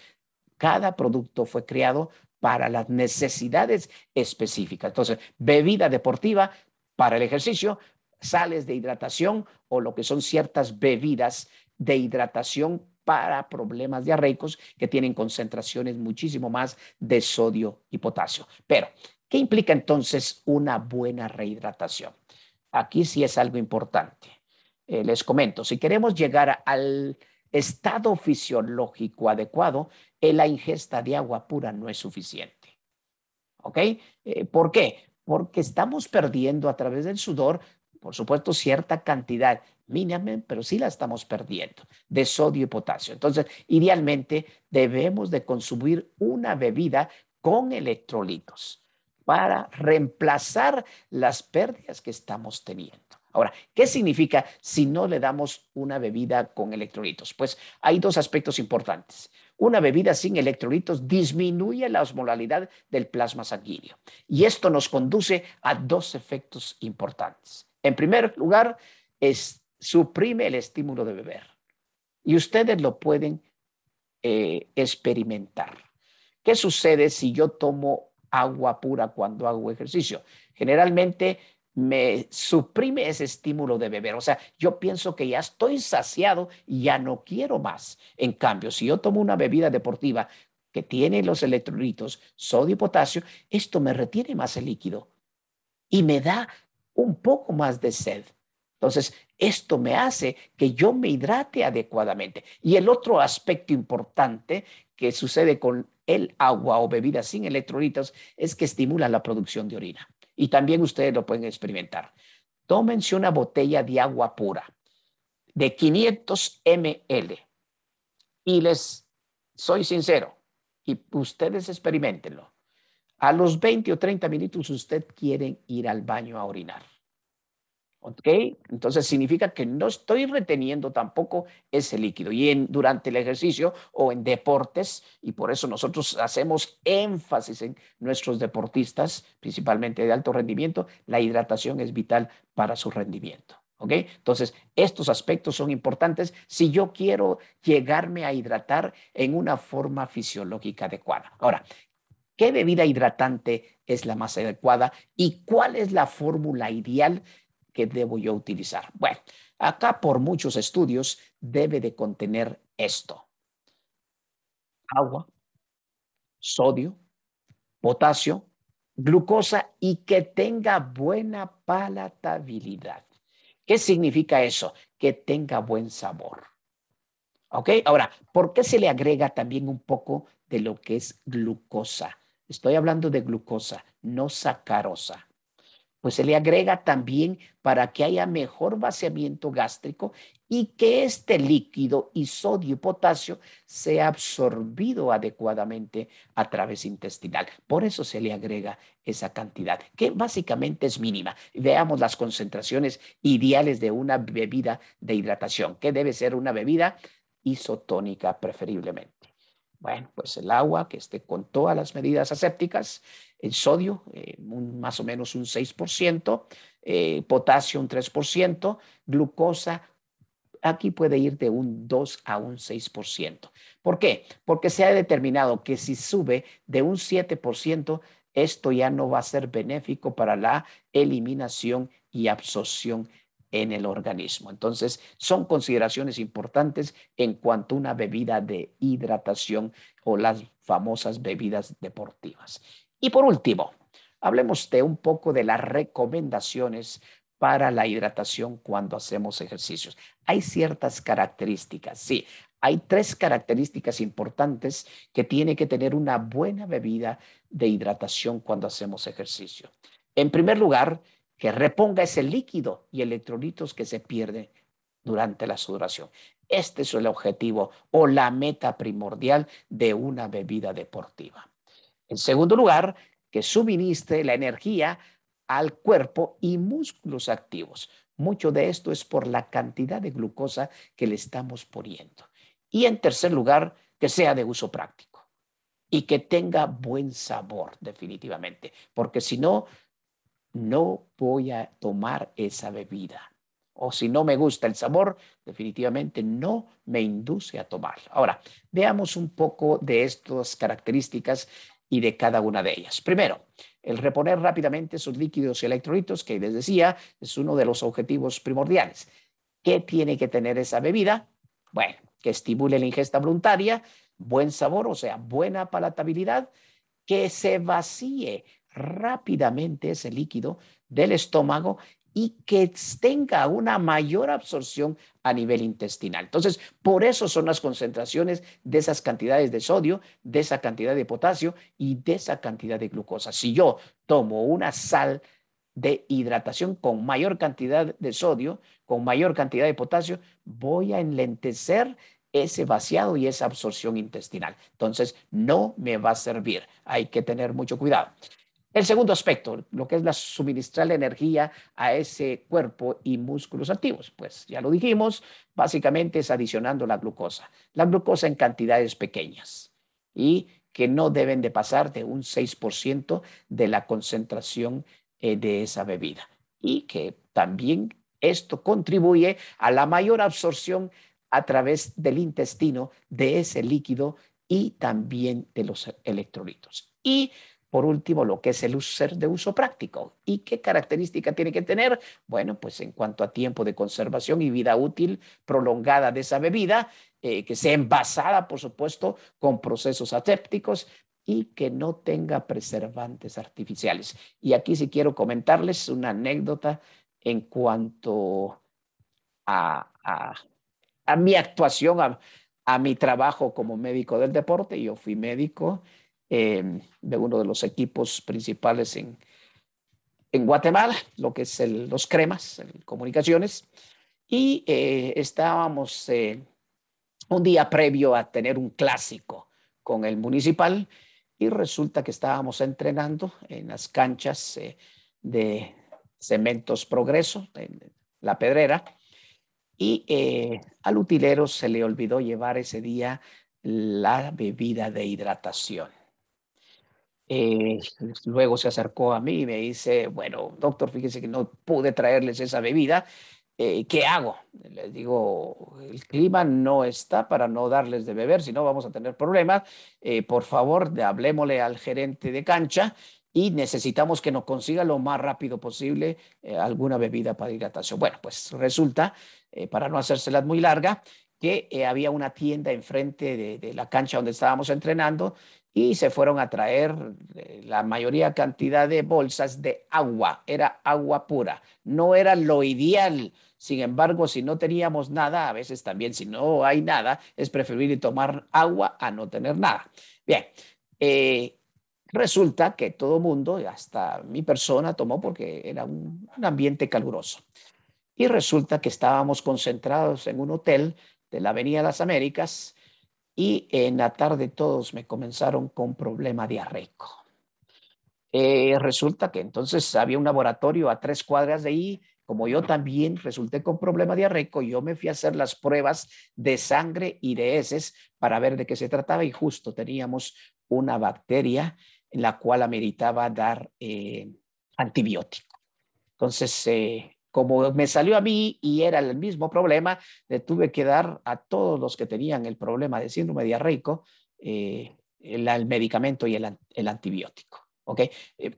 cada producto fue creado para las necesidades específicas. Entonces, bebida deportiva para el ejercicio, sales de hidratación o lo que son ciertas bebidas de hidratación para problemas diarreicos que tienen concentraciones muchísimo más de sodio y potasio. Pero, ¿qué implica entonces una buena rehidratación? Aquí sí es algo importante. Les comento, si queremos llegar al estado fisiológico adecuado, la ingesta de agua pura no es suficiente. ¿Ok? ¿Por qué? Porque estamos perdiendo a través del sudor, por supuesto, cierta cantidad mínima, pero sí la estamos perdiendo de sodio y potasio. Entonces, idealmente debemos de consumir una bebida con electrolitos para reemplazar las pérdidas que estamos teniendo. Ahora, ¿qué significa si no le damos una bebida con electrolitos? Pues hay dos aspectos importantes. Una bebida sin electrolitos disminuye la osmolaridad del plasma sanguíneo y esto nos conduce a dos efectos importantes. En primer lugar, suprime el estímulo de beber y ustedes lo pueden experimentar. ¿Qué sucede si yo tomo agua pura cuando hago ejercicio? Generalmente me suprime ese estímulo de beber. O sea, yo pienso que ya estoy saciado y ya no quiero más. En cambio, si yo tomo una bebida deportiva que tiene los electrolitos, sodio y potasio, esto me retiene más el líquido y me da un poco más de sed. Entonces, esto me hace que yo me hidrate adecuadamente. Y el otro aspecto importante que sucede con el agua o bebida sin electrolitos es que estimula la producción de orina. Y también ustedes lo pueden experimentar. Tómense una botella de agua pura de 500 ml y les soy sincero, y ustedes experimentenlo. A los 20 o 30 minutos usted quiere ir al baño a orinar. ¿Ok? Entonces significa que no estoy reteniendo tampoco ese líquido. Y durante el ejercicio o en deportes, y por eso nosotros hacemos énfasis en nuestros deportistas, principalmente de alto rendimiento, la hidratación es vital para su rendimiento. ¿Ok? Entonces, estos aspectos son importantes si yo quiero llegarme a hidratar en una forma fisiológica adecuada. Ahora, ¿qué bebida hidratante es la más adecuada y cuál es la fórmula ideal que debo yo utilizar? Bueno, acá por muchos estudios debe de contener esto: agua, sodio, potasio, glucosa y que tenga buena palatabilidad. ¿Qué significa eso? Que tenga buen sabor. ¿Ok? Ahora, ¿por qué se le agrega también un poco de lo que es glucosa? Estoy hablando de glucosa, no sacarosa. Pues se le agrega también para que haya mejor vaciamiento gástrico y que este líquido y sodio y potasio sea absorbido adecuadamente a través intestinal. Por eso se le agrega esa cantidad, que básicamente es mínima. Veamos las concentraciones ideales de una bebida de hidratación, que debe ser una bebida isotónica preferiblemente. Bueno, pues el agua que esté con todas las medidas asépticas, el sodio, más o menos un 6%, potasio un 3%, glucosa, aquí puede ir de un 2 a un 6%. ¿Por qué? Porque se ha determinado que si sube de un 7%, esto ya no va a ser benéfico para la eliminación y absorción en el organismo. Entonces, son consideraciones importantes en cuanto a una bebida de hidratación o las famosas bebidas deportivas. Y por último, hablemos de un poco de las recomendaciones para la hidratación cuando hacemos ejercicios. Hay ciertas características, sí. Hay tres características importantes que tiene que tener una buena bebida de hidratación cuando hacemos ejercicio. En primer lugar, que reponga ese líquido y electrolitos que se pierden durante la sudoración. Este es el objetivo o la meta primordial de una bebida deportiva. En segundo lugar, que suministre la energía al cuerpo y músculos activos. Mucho de esto es por la cantidad de glucosa que le estamos poniendo. Y en tercer lugar, que sea de uso práctico y que tenga buen sabor, definitivamente, porque si no, no voy a tomar esa bebida. O si no me gusta el sabor, definitivamente no me induce a tomar. Ahora, veamos un poco de estas características y de cada una de ellas. Primero, el reponer rápidamente sus líquidos y electrolitos, que les decía, es uno de los objetivos primordiales. ¿Qué tiene que tener esa bebida? Bueno, que estimule la ingesta voluntaria, buen sabor, o sea, buena palatabilidad, que se vacíe rápidamente ese líquido del estómago y que tenga una mayor absorción a nivel intestinal. Entonces, por eso son las concentraciones de esas cantidades de sodio, de esa cantidad de potasio y de esa cantidad de glucosa. Si yo tomo una sal de hidratación con mayor cantidad de sodio, con mayor cantidad de potasio, voy a enlentecer ese vaciado y esa absorción intestinal. Entonces, no me va a servir. Hay que tener mucho cuidado. El segundo aspecto, lo que es la suministrar la energía a ese cuerpo y músculos activos, pues ya lo dijimos, básicamente es adicionando la glucosa en cantidades pequeñas y que no deben de pasar de un 6% de la concentración de esa bebida y que también esto contribuye a la mayor absorción a través del intestino de ese líquido y también de los electrolitos. Y por último, lo que es el ser de uso práctico. ¿Y qué característica tiene que tener? Bueno, pues en cuanto a tiempo de conservación y vida útil prolongada de esa bebida, que sea envasada, por supuesto, con procesos asépticos y que no tenga preservantes artificiales. Y aquí sí quiero comentarles una anécdota en cuanto a a mi actuación, a mi trabajo como médico del deporte. Yo fui médico de uno de los equipos principales en Guatemala, lo que es los cremas, comunicaciones, y estábamos un día previo a tener un clásico con el municipal y resulta que estábamos entrenando en las canchas de Cementos Progreso, en La Pedrera, y al utilero se le olvidó llevar ese día la bebida de hidratación. Eh, Luego se acercó a mí y me dice, bueno, doctor, fíjese que no pude traerles esa bebida. ¿Qué hago? Les digo, el clima no está para no darles de beber, si no vamos a tener problemas. Por favor, hablémosle al gerente de cancha y necesitamos que nos consiga lo más rápido posible alguna bebida para hidratación. Bueno, pues resulta, para no hacérselas muy larga, que había una tienda enfrente de la cancha donde estábamos entrenando y se fueron a traer la mayoría cantidad de bolsas de agua. Era agua pura. No era lo ideal. Sin embargo, si no teníamos nada, a veces también si no hay nada, es preferible tomar agua a no tener nada. Bien, eh, resulta que todo mundo, hasta mi persona, tomó porque era un ambiente caluroso. Y resulta que estábamos concentrados en un hotel de la Avenida de las Américas y en la tarde todos me comenzaron con problema diarreico. Resulta que entonces había un laboratorio a 3 cuadras de ahí. Como yo también resulté con problema diarreico, yo me fui a hacer las pruebas de sangre y de heces para ver de qué se trataba y justo teníamos una bacteria en la cual ameritaba dar antibiótico. Entonces, como me salió a mí y era el mismo problema, le tuve que dar a todos los que tenían el problema de síndrome diarreico el medicamento y el antibiótico. ¿Ok?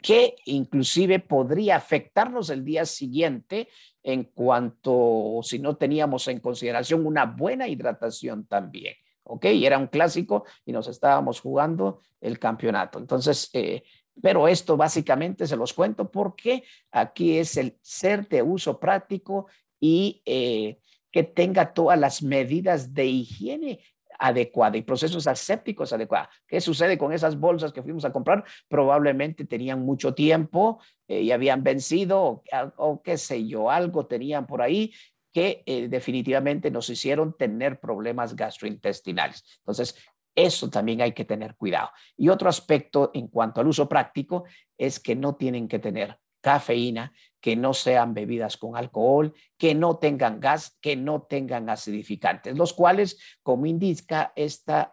Que inclusive podría afectarnos el día siguiente en cuanto si no teníamos en consideración una buena hidratación también. ¿Ok? Y era un clásico y nos estábamos jugando el campeonato. Entonces, pero esto básicamente se los cuento porque aquí es el ser de uso práctico y que tenga todas las medidas de higiene adecuada y procesos asépticos adecuados. ¿Qué sucede con esas bolsas que fuimos a comprar? Probablemente tenían mucho tiempo y habían vencido o qué sé yo, algo tenían por ahí que definitivamente nos hicieron tener problemas gastrointestinales. Entonces, eso también hay que tener cuidado. Y otro aspecto en cuanto al uso práctico es que no tienen que tener cafeína, que no sean bebidas con alcohol, que no tengan gas, que no tengan acidificantes, los cuales, como indica esta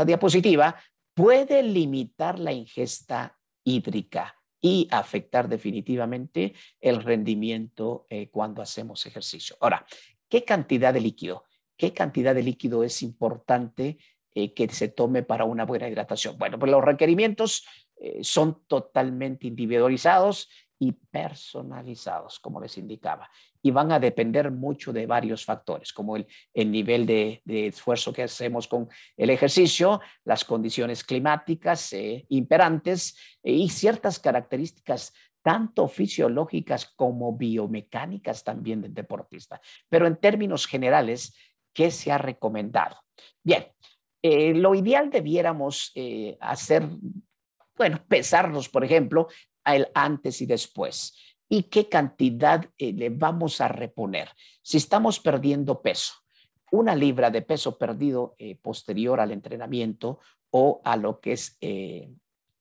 diapositiva, puede limitar la ingesta hídrica y afectar definitivamente el rendimiento cuando hacemos ejercicio. Ahora, ¿qué cantidad de líquido? ¿Qué cantidad de líquido es importante que se tome para una buena hidratación? Bueno, pues los requerimientos son totalmente individualizados y personalizados, como les indicaba, y van a depender mucho de varios factores, como el nivel de esfuerzo que hacemos con el ejercicio, las condiciones climáticas imperantes y ciertas características tanto fisiológicas como biomecánicas también del deportista. Pero en términos generales, ¿qué se ha recomendado? Bien, lo ideal debiéramos hacer, bueno, pesarnos, por ejemplo, el antes y después. ¿Y qué cantidad le vamos a reponer? Si estamos perdiendo peso, 1 libra de peso perdido posterior al entrenamiento o a lo que es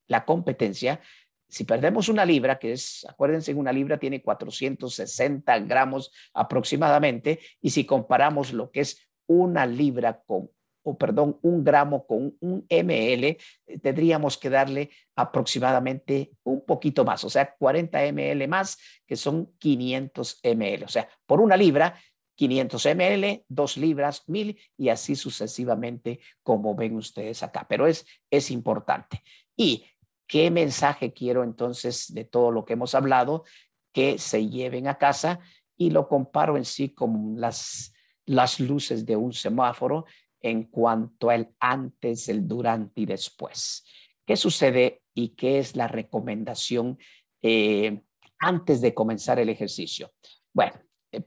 la competencia, si perdemos 1 libra, que es, acuérdense, 1 libra tiene 460 gramos aproximadamente, y si comparamos lo que es 1 libra con, o perdón, 1 gramo con 1 ml, tendríamos que darle aproximadamente un poquito más, o sea, 40 ml más, que son 500 ml. O sea, por 1 libra, 500 ml, 2 libras, 1000 y así sucesivamente, como ven ustedes acá. Pero es importante. ¿Y qué mensaje quiero entonces de todo lo que hemos hablado? Que se lleven a casa, y lo comparo en sí con las luces de un semáforo en cuanto al antes, el durante y después. ¿Qué sucede y qué es la recomendación antes de comenzar el ejercicio? Bueno,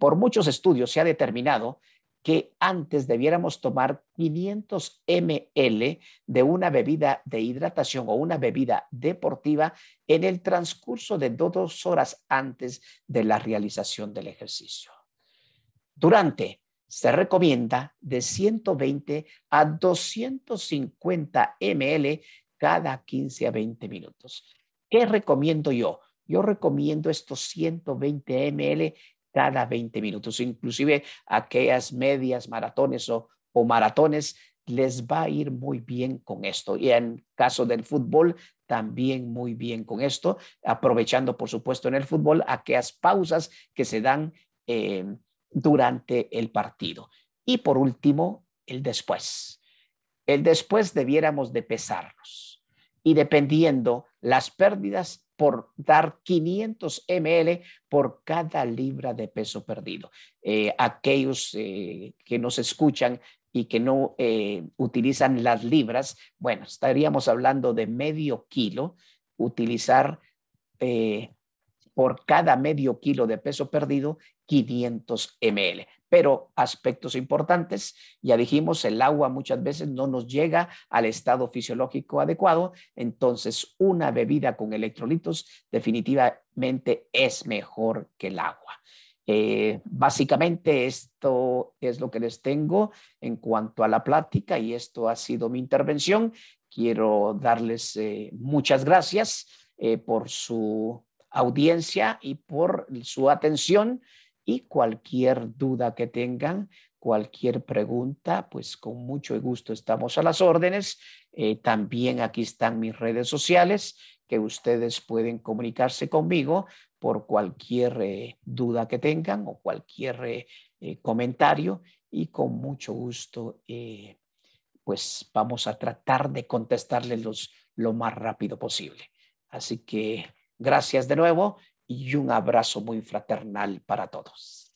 por muchos estudios se ha determinado que antes debiéramos tomar 500 ml de una bebida de hidratación o una bebida deportiva en el transcurso de 2 horas antes de la realización del ejercicio. Durante, se recomienda de 120 a 250 ml cada 15 a 20 minutos. ¿Qué recomiendo yo? Yo recomiendo estos 120 ml cada 20 minutos. Inclusive aquellas medias maratones o maratones les va a ir muy bien con esto. Y en caso del fútbol, también muy bien con esto, aprovechando, por supuesto, en el fútbol aquellas pausas que se dan durante el partido. Y por último, el después. El después debiéramos de pesarnos, y dependiendo las pérdidas, por dar 500 ml por cada libra de peso perdido. Aquellos que nos escuchan y que no utilizan las libras, bueno, estaríamos hablando de medio kilo, utilizar por cada medio kilo de peso perdido, 500 ml. Pero aspectos importantes, ya dijimos, el agua muchas veces no nos llega al estado fisiológico adecuado, entonces una bebida con electrolitos definitivamente es mejor que el agua. Básicamente esto es lo que les tengo en cuanto a la plática, y esto ha sido mi intervención. Quiero darles muchas gracias por su audiencia y por su atención, y cualquier duda que tengan, cualquier pregunta, pues con mucho gusto estamos a las órdenes. También aquí están mis redes sociales, que ustedes pueden comunicarse conmigo por cualquier duda que tengan o cualquier comentario, y con mucho gusto pues vamos a tratar de contestarles lo más rápido posible. Así que gracias de nuevo y un abrazo muy fraternal para todos.